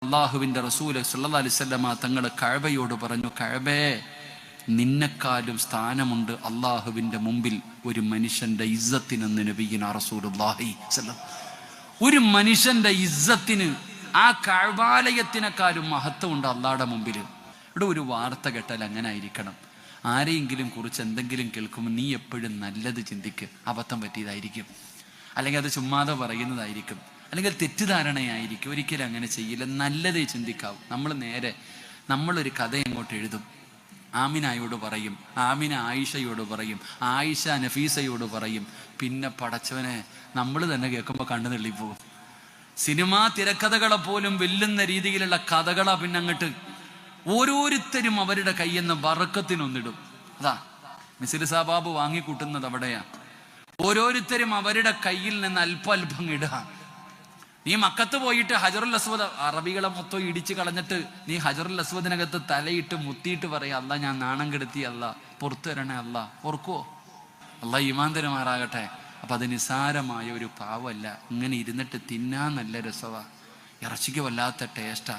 അള്ളാഹുവിൻ്റെ റസൂൽ സല്ലല്ലാഹു അലൈഹി വസല്ലമ തങ്ങൾ കഅബയോട് പറഞ്ഞു, കഅബേ, നിന്നെക്കാളും സ്ഥാനമുണ്ട് അള്ളാഹുവിൻ്റെ മുമ്പിൽ ഒരു മനുഷ്യൻ്റെ ഇസ്സത്തിനെന്ന് നബിയിനാ റസൂലുള്ളാഹി സ്വല്ലല്ലാഹു. ഒരു മനുഷ്യൻ്റെ ഇസ്സത്തിന് ആ കഅബാലയത്തിനെക്കാളും മഹത്വമുണ്ട് അള്ളാഹുടെ മുമ്പിൽ. ഇവിടെ ഒരു വാർത്ത കേട്ടാൽ അങ്ങനെ ആയിരിക്കണം. ആരെയെങ്കിലും കുറിച്ച് എന്തെങ്കിലും കേൾക്കുമ്പോൾ നീ എപ്പോഴും നല്ലത് ചിന്തിക്ക്. അബദ്ധം പറ്റിയതായിരിക്കും, അല്ലെങ്കിൽ അത് ചുമ്മാതെ പറയുന്നതായിരിക്കും, അല്ലെങ്കിൽ തെറ്റിദ്ധാരണയായിരിക്കും. ഒരിക്കലും അങ്ങനെ ചെയ്യില്ല, നല്ലതേ ചിന്തിക്കാവൂ. നമ്മളൊരു കഥ അങ്ങോട്ട് എഴുതും. ആമിനയോട് പറയും, ആമിന ആയിഷയോട് പറയും, ആയിഷ നഫീസയോട് പറയും. പിന്നെ പടച്ചവനെ നമ്മൾ തന്നെ കേൾക്കുമ്പോൾ കണ്ണു തള്ളിപ്പോകും. സിനിമാ തിരക്കഥകളെ പോലും വെല്ലുന്ന രീതിയിലുള്ള കഥകളാ. പിന്നെ അങ്ങോട്ട് ഓരോരുത്തരും അവരുടെ കയ്യെന്ന് ബറക്കത്തിനൊന്നിടും. അതാ മിസിൽ സാബാബ് വാങ്ങിക്കൂട്ടുന്നത് അവിടെയാ. ഓരോരുത്തരും അവരുടെ കയ്യിൽ നിന്ന് അല്പം ഇടുക. നീ മക്കത്ത് പോയിട്ട് ഹജറുൽ അസ്വദ്, അറബികളെ മൊത്തം ഇടിച്ച് കളഞ്ഞിട്ട് നീ ഹജറുൽ അസ്വദിനകത്ത് തലയിട്ട് മുത്തിയിട്ട് പറയാ, അല്ല ഞാൻ നാണം കെടുത്തി, അല്ല പുറത്തു തരണേ, അല്ല ഓർക്കുവോ? അല്ല ഈമാൻ തരുമാറാകട്ടെ. അപ്പൊ അത് നിസാരമായ ഒരു പാവമല്ല. ഇങ്ങനെ ഇരുന്നിട്ട് തിന്നാൻ നല്ല രസവാ. ഇറച്ചിക്ക് വല്ലാത്ത ടേസ്റ്റാ.